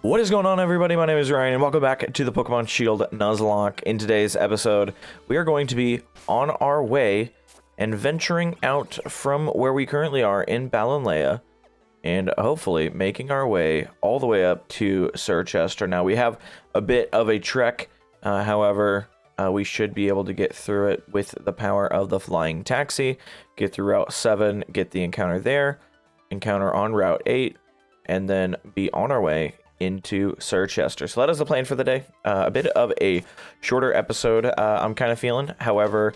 What is going on, everybody? My name is Ryan, and welcome back to the Pokemon Shield Nuzlocke. In today's episode, we are going to be on our way and venturing out from where we currently are in Balanlea, and hopefully making our way all the way up to Circhester. Now, we have a bit of a trek, however, we should be able to get through it with the power of the flying taxi, get through Route 7, get the encounter there, encounter on Route 8, and then be on our way into Circhester. So that is the plan for the day. A bit of a shorter episode, I'm kind of feeling. However,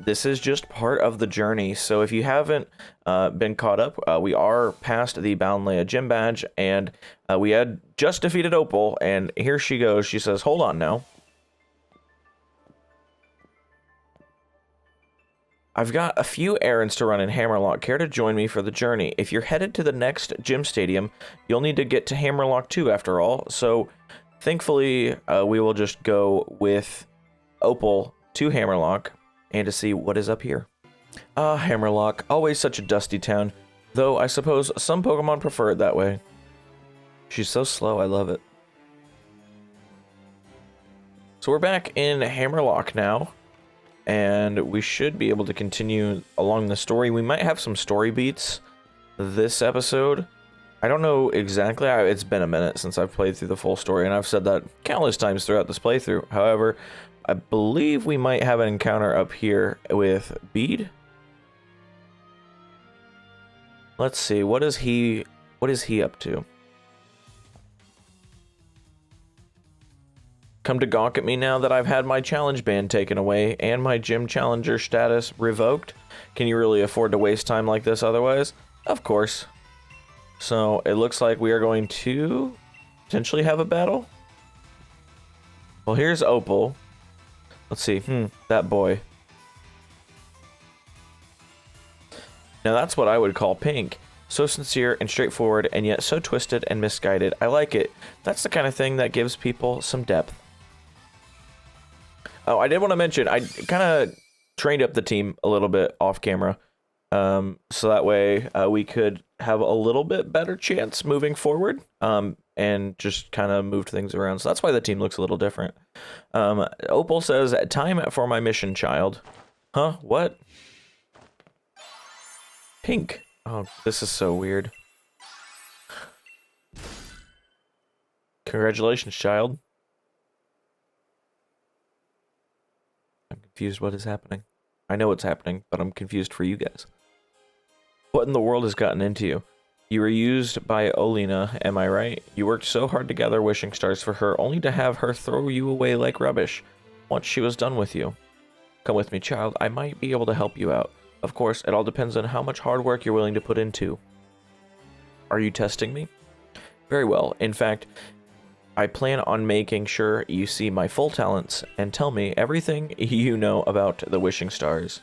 this is just part of the journey. So if you haven't been caught up, we are past the Balanlea gym badge, and we had just defeated Opal, and here she goes. She says, hold on now. I've got a few errands to run in Hammerlock. Care to join me for the journey? If you're headed to the next gym stadium, you'll need to get to Hammerlock too, after all. So, thankfully, we will just go with Opal to Hammerlock and to see what is up here. Hammerlock, always such a dusty town. Though, I suppose some Pokemon prefer it that way. She's so slow, I love it. So we're back in Hammerlock now. And we should be able to continue along the story. We might have some story beats this episode. I don't know exactly. It's been a minute since I've played through the full story, and I've said that countless times throughout this playthrough. However, I believe we might have an encounter up here with Bede. Let's see. What is he up to? Come to gawk at me now that I've had my challenge band taken away and my gym challenger status revoked? Can you really afford to waste time like this otherwise? Of course. So it looks like we are going to potentially have a battle. Well, here's Opal. Let's see. That boy. Now that's what I would call pink. So sincere and straightforward, and yet so twisted and misguided. I like it. That's the kind of thing that gives people some depth. Oh, I did want to mention, I kind of trained up the team a little bit off camera. So that way we could have a little bit better chance moving forward. And just kind of moved things around. So that's why the team looks a little different. Opal says, time for my mission, child. Huh? What? Pink. Oh, this is so weird. Congratulations, child. I'm confused what is happening. I know what's happening, but I'm confused for you guys. What in the world has gotten into you? You were used by Olina, am I right? You worked so hard to gather wishing stars for her, only to have her throw you away like rubbish once she was done with you. Come with me, child. I might be able to help you out. Of course, it all depends on how much hard work you're willing to put into. Are you testing me? Very well. In fact, I plan on making sure you see my full talents and tell me everything you know about the wishing stars.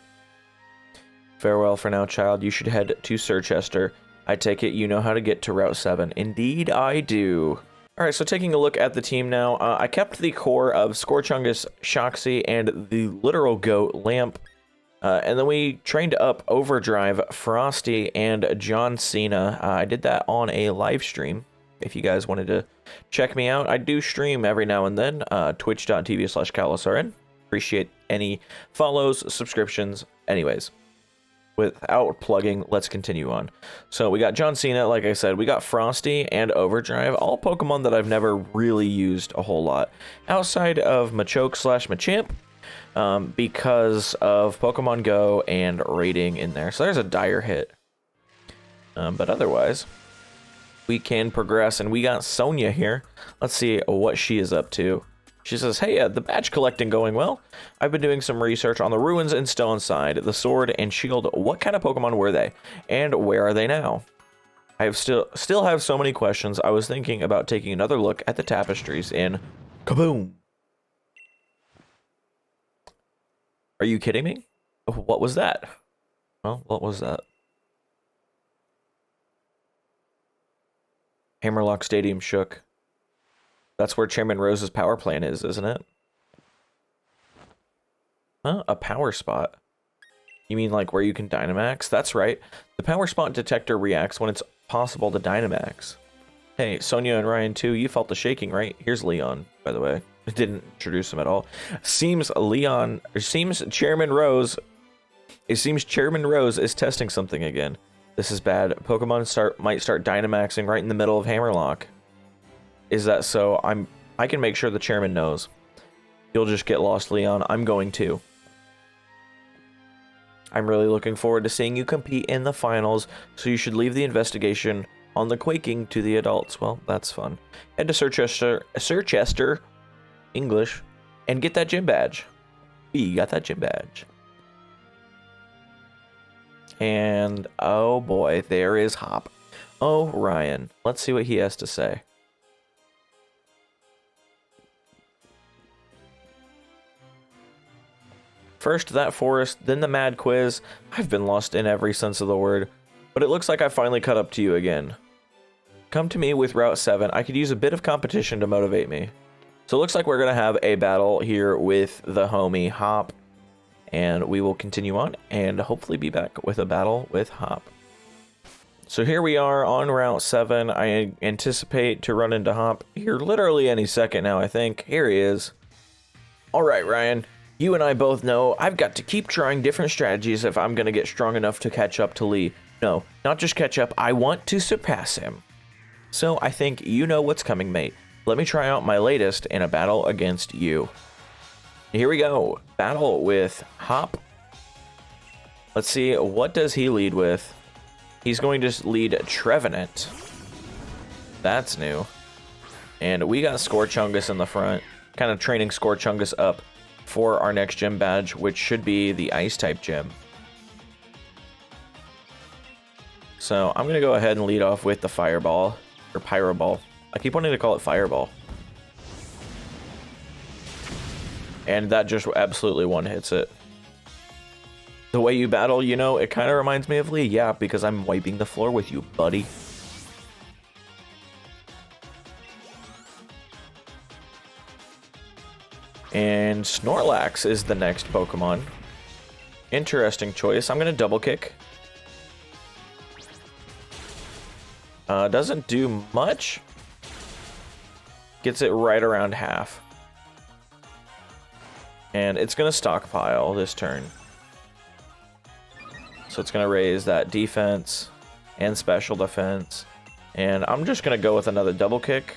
Farewell for now, child. You should head to Circhester. I take it you know how to get to Route 7. Indeed, I do. Alright, so taking a look at the team now, I kept the core of Scorchungus, Shoxy, and the literal goat, Lamp. And then we trained up Overdrive, Frosty, and John Cena. I did that on a live stream. If you guys wanted to check me out, I do stream every now and then. Twitch.tv/KalosRN. Appreciate any follows, subscriptions. Anyways, without plugging, let's continue on. So we got John Cena, like I said. We got Frosty and Overdrive. All Pokemon that I've never really used a whole lot. Outside of Machoke/Machamp. Because of Pokemon Go and raiding in there. So there's a dire hit. But otherwise, we can progress. And we got Sonia here. Let's see what she is up to. She says, hey, the badge collecting going well. I've been doing some research on the ruins in Stone-side, the sword and shield. What kind of Pokemon were they? And where are they now? I have still have so many questions. I was thinking about taking another look at the tapestries in Kaboom. Are you kidding me? What was that? Well, what was that? Hammerlock Stadium shook. That's where Chairman Rose's power plant is, isn't it? Huh? A power spot? You mean like where you can Dynamax? That's right. The power spot detector reacts when it's possible to Dynamax. Hey, Sonia and Ryan too, you felt the shaking, right? Here's Leon, by the way. I didn't introduce him at all. Seems Chairman Rose is testing something again. This is bad. Pokemon might start Dynamaxing right in the middle of Hammerlock. Is that so? I can make sure the chairman knows. You'll just get lost, Leon. I'm going to. I'm really looking forward to seeing you compete in the finals, so you should leave the investigation on the quaking to the adults. Well, that's fun. Head to Circhester, English, and get that gym badge. We got that gym badge. And, oh boy, there is Hop. Oh, Ryan. Let's see what he has to say. First that forest, then the mad quiz. I've been lost in every sense of the word, but it looks like I finally caught up to you again. Come to me with Route 7. I could use a bit of competition to motivate me. So it looks like we're going to have a battle here with the homie Hop. And we will continue on and hopefully be back with a battle with Hop. So here we are on Route 7. I anticipate to run into Hop here literally any second now, I think. Here he is. Alright, Ryan. You and I both know I've got to keep trying different strategies if I'm going to get strong enough to catch up to Lee. No, not just catch up. I want to surpass him. So I think you know what's coming, mate. Let me try out my latest in a battle against you. Here we go. Battle with Hop. Let's see, what does he lead with? He's going to lead Trevenant. That's new. And we got Scorchungus in the front. Kind of training Scorchungus up for our next gym badge, which should be the Ice-type gym. So I'm going to go ahead and lead off with the Fireball. Or Pyro Ball. I keep wanting to call it Fireball. And that just absolutely one-hits it. The way you battle, you know, it kind of reminds me of Lee. Yeah, because I'm wiping the floor with you, buddy. And Snorlax is the next Pokemon. Interesting choice. I'm going to double kick. Doesn't do much. Gets it right around half. And it's going to stockpile this turn. So it's going to raise that defense and special defense. And I'm just going to go with another double kick.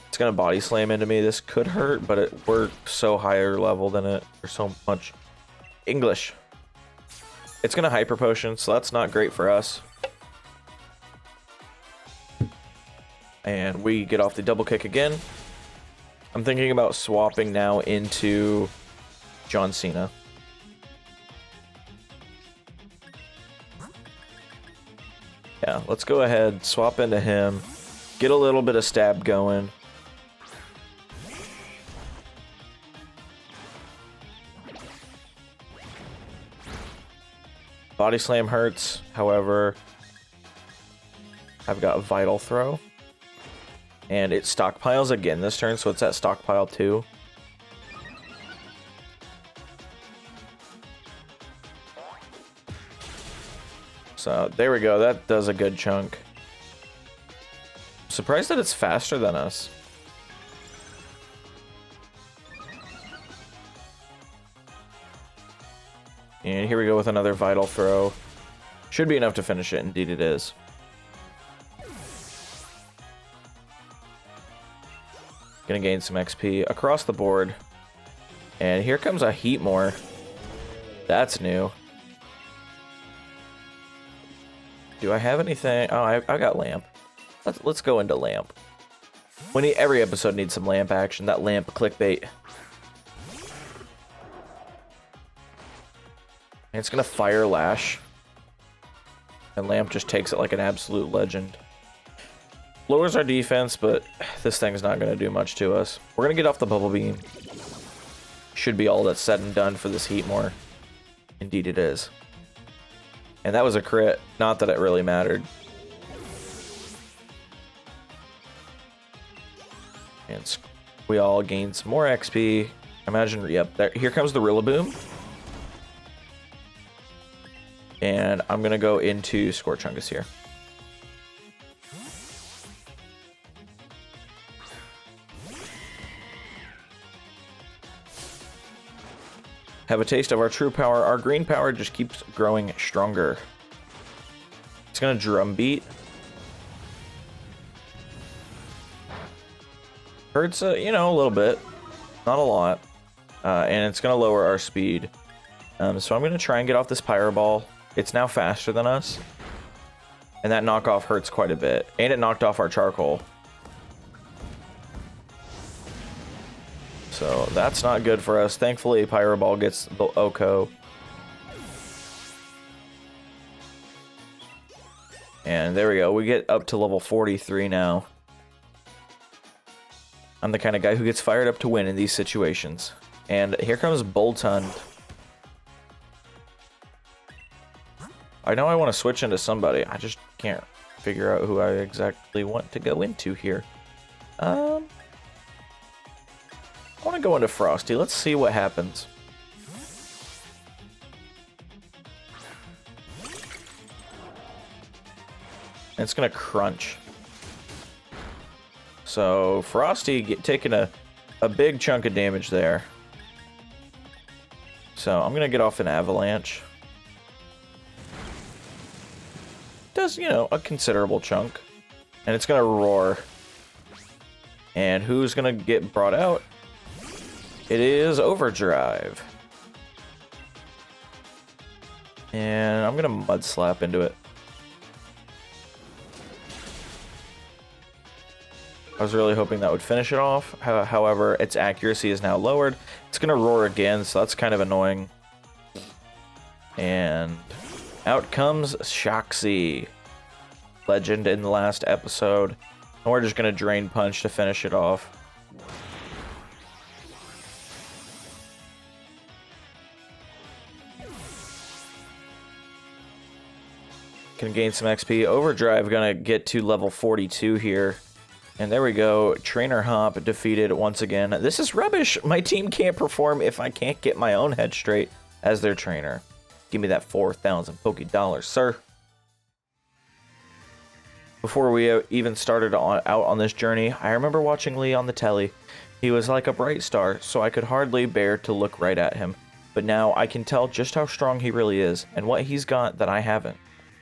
It's going to body slam into me. This could hurt, but we're so higher level than it. Or so much. English. It's going to hyper potion, so that's not great for us. And we get off the double kick again. I'm thinking about swapping now into John Cena. Yeah, let's go ahead, swap into him. Get a little bit of stab going. Body slam hurts, however, I've got Vital Throw. And it stockpiles again this turn, so it's at stockpile 2. So there we go, that does a good chunk. Surprised that it's faster than us. And here we go with another Vital Throw. Should be enough to finish it, indeed it is. Gonna gain some XP across the board. And here comes a Heatmore. That's new. Do I have anything? Oh, I got Lamp. Let's go into Lamp. Every episode needs some Lamp action. That Lamp clickbait. And it's gonna Fire Lash. And Lamp just takes it like an absolute legend. Lowers our defense, but this thing's not going to do much to us. We're going to get off the Bubble Beam. Should be all that's said and done for this Heatmore. Indeed it is. And that was a crit. Not that it really mattered. And we all gained some more XP. Imagine, yep, here comes the Rillaboom. And I'm going to go into Scorchungus here. Have a taste of our true power. Our green power just keeps growing stronger. It's going to drum beat. Hurts, you know, a little bit. Not a lot. And it's going to lower our speed. So I'm going to try and get off this Pyro Ball. It's now faster than us. And that knockoff hurts quite a bit. And it knocked off our Charcoal. So that's not good for us. Thankfully, Pyro Ball gets the Oko. And there we go. We get up to level 43 now. I'm the kind of guy who gets fired up to win in these situations. And here comes Boltund. I know I want to switch into somebody. I just can't figure out who I exactly want to go into here. I want to go into Frosty. Let's see what happens. And it's going to crunch. So Frosty taking a big chunk of damage there. So I'm going to get off an Avalanche. Does, you know, a considerable chunk. And it's going to roar. And who's going to get brought out? It is Overdrive. And I'm going to Mud Slap into it. I was really hoping that would finish it off. However, its accuracy is now lowered. It's going to roar again, so that's kind of annoying. And out comes Shoxy. Legend in the last episode. And we're just going to Drain Punch to finish it off. Can gain some XP. Overdrive going to get to level 42 here. And there we go. Trainer Hop defeated once again. This is rubbish. My team can't perform if I can't get my own head straight as their trainer. Give me that 4,000 Poke Dollars, sir. Before we even started out on this journey, I remember watching Lee on the telly. He was like a bright star, so I could hardly bear to look right at him. But now I can tell just how strong he really is, and what he's got that I haven't.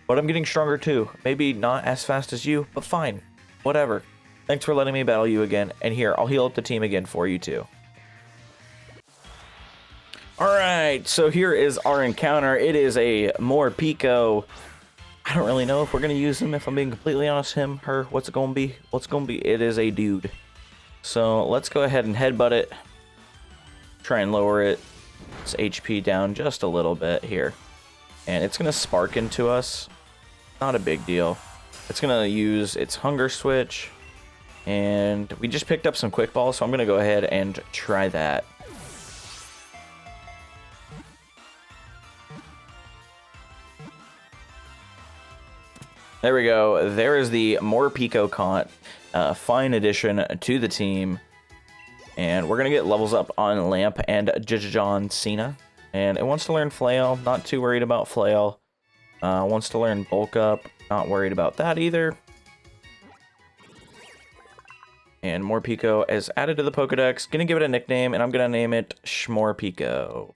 But I'm getting stronger too. Maybe not as fast as you, but fine. Whatever. Thanks for letting me battle you again, and here, I'll heal up the team again for you too. Alright, so here is our encounter. It is a Morpeko. I don't really know if we're going to use him, if I'm being completely honest. Him, her, what's it going to be? What's it going to be? It is a dude. So let's go ahead and headbutt it. Try and lower its HP down just a little bit here. And it's going to spark into us. Not a big deal. It's going to use its Hunger Switch. And we just picked up some Quick Balls, so I'm going to go ahead and try that. There we go. There is the Morpeko Caught. Fine addition to the team. And we're going to get levels up on Lamp and John Cena. And it wants to learn Flail. Not too worried about Flail. Wants to learn Bulk Up. Not worried about that either. And Morpeko is added to the Pokedex. Gonna give it a nickname, and I'm gonna name it Shmorpeko.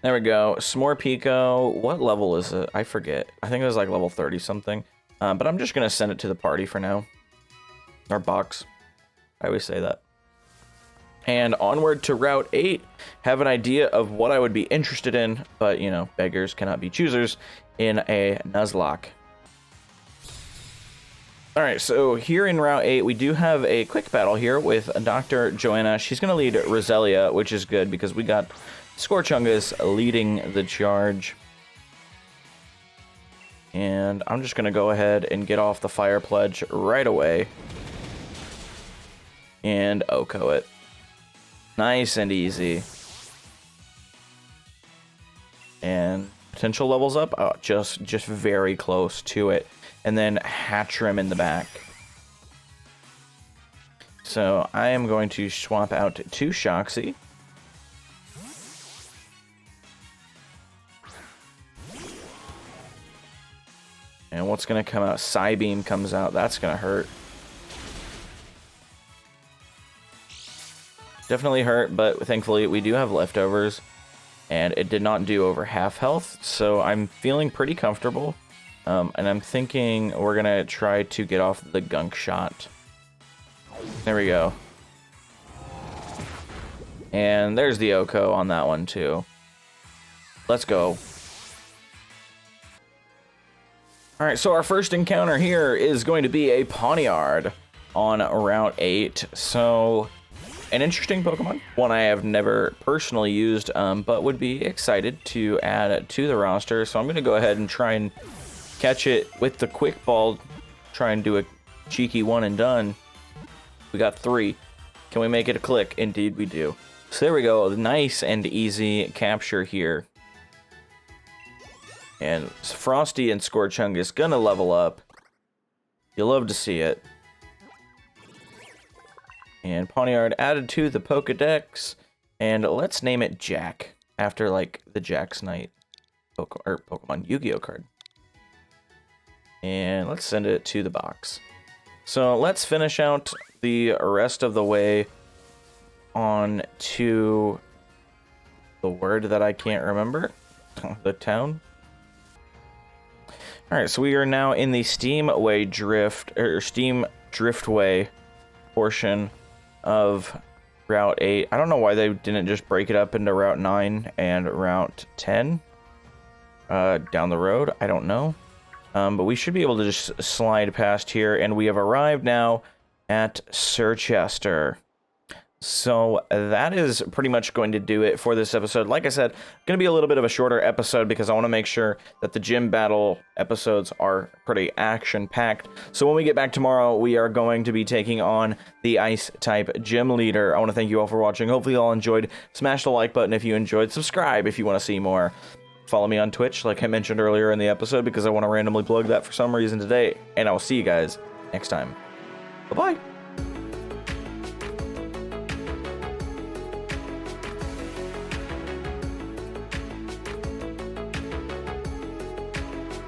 There we go. Smorpeko. What level is it? I forget. I think it was like level 30 something. But I'm just gonna send it to the party for now. Or box. I always say that. And onward to Route 8. Have an idea of what I would be interested in, but you know, beggars cannot be choosers, in a Nuzlocke. Alright, so here in Route 8, we do have a quick battle here with Dr. Joanna. She's going to lead Roselia, which is good because we got Scorchungus leading the charge. And I'm just going to go ahead and get off the Fire Pledge right away. And Oko it. Nice and easy. And potential levels up? Oh, just very close to it. And then Hatchrim in the back. So I am going to swap out to Shoxy. And what's going to come out? Psybeam comes out. That's going to hurt. Definitely hurt, but thankfully we do have leftovers. And it did not do over half health, so I'm feeling pretty comfortable. And I'm thinking we're going to try to get off the gunk shot. There we go. And there's the Oko on that one, too. Let's go. Alright, so our first encounter here is going to be a Pawniard on Route 8. So, an interesting Pokemon. One I have never personally used, but would be excited to add to the roster. So I'm going to go ahead and try and catch it with the Quick Ball. Try and do a cheeky one and done. We got 3. Can we make it a click? Indeed we do. So there we go. Nice and easy capture here. And Frosty and Scorchungus gonna level up. You'll love to see it. And Pawniard added to the Pokedex. And let's name it Jack. After, like, the Jack's Knight Pokemon Yu-Gi-Oh card. And let's send it to the box. So let's finish out the rest of the way on to the word that I can't remember. The town. Alright, so we are now in the Steam Driftway portion of Route 8. I don't know why they didn't just break it up into Route 9 and Route 10 down the road. I don't know. But we should be able to just slide past here, and we have arrived now at Circhester. So that is pretty much going to do it for this episode. Like I said, going to be a little bit of a shorter episode because I want to make sure that the gym battle episodes are pretty action-packed. So when we get back tomorrow, we are going to be taking on the Ice-type gym leader. I want to thank you all for watching. Hopefully you all enjoyed. Smash the like button if you enjoyed. Subscribe if you want to see more. Follow me on Twitch, like I mentioned earlier in the episode, because I want to randomly plug that for some reason today. And I will see you guys next time. Bye-bye.